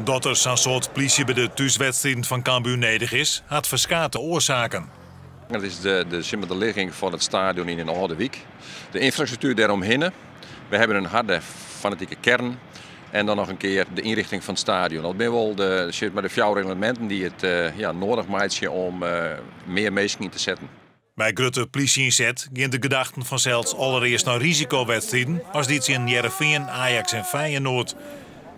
Dat er zo'n soort politie bij de thuiswedstrijden van Cambuur nodig is, had verschillende oorzaken. Het is de ligging van het stadion in een oude wijk. De infrastructuur daaromheen. We hebben een harde fanatieke kern. En dan nog een keer de inrichting van het stadion. Dat zijn wel de 4 reglementen die het nodig maken om meer mensen in te zetten. Bij grote politie-inzet gaan de gedachten vanzelfs allereerst naar risicowedstrijden, als dit in Heerenveen, Ajax en Feyenoord.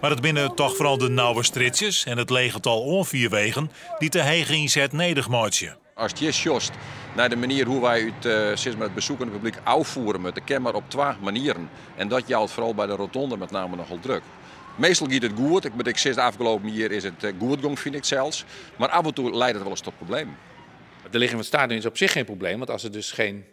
Maar het binnen toch vooral de nauwe stritjes en het leeggetal onvierwegen die te hege inzet nodig maken. Als je sjost naar de manier hoe wij het bezoekende publiek uitvoeren met de camera op 2 manieren. En dat geldt vooral bij de rotonde met name nogal druk. Meestal gaat het goed. Ik zeg de afgelopen jaar is het goed gegaan, vind ik zelfs. Maar af en toe leidt het wel eens tot problemen. De ligging van het stadion is op zich geen probleem. Want als er dus geen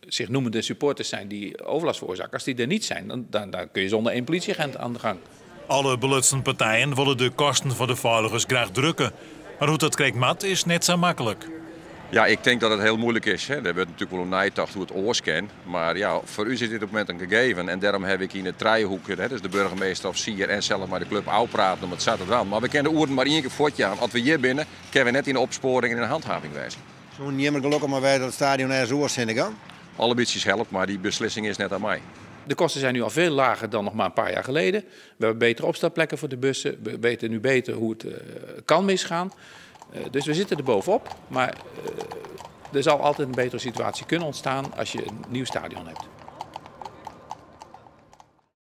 zich noemende supporters zijn die overlast veroorzaken. Als die er niet zijn, dan kun je zonder 1 politieagent aan de gang. Alle belutste partijen willen de kosten voor de veiligers graag drukken. Maar hoe dat krijgt mat is net zo makkelijk. Ja, ik denk dat het heel moeilijk is. Hè. Er wordt natuurlijk wel een nijtacht hoe het oorscan. Maar ja, voor u is dit op het moment een gegeven. En daarom heb ik in het Trijenhoek, dus de burgemeester of Sier en zelf maar de club uitpraten om het zat het wel. Maar we kennen de oeren maar 1 keer voortjaan. Als we hier binnen, kunnen we net in de opsporing en in de handhaving wijzen. Zo'n jammer gelukkig maar wij dat het stadion ergens oors zijn gaan. Alle bitjes helpt, maar die beslissing is net aan mij. De kosten zijn nu al veel lager dan nog maar een paar jaar geleden. We hebben betere opstelplekken voor de bussen. We weten nu beter hoe het kan misgaan. Dus we zitten er bovenop. Maar er zal altijd een betere situatie kunnen ontstaan als je een nieuw stadion hebt.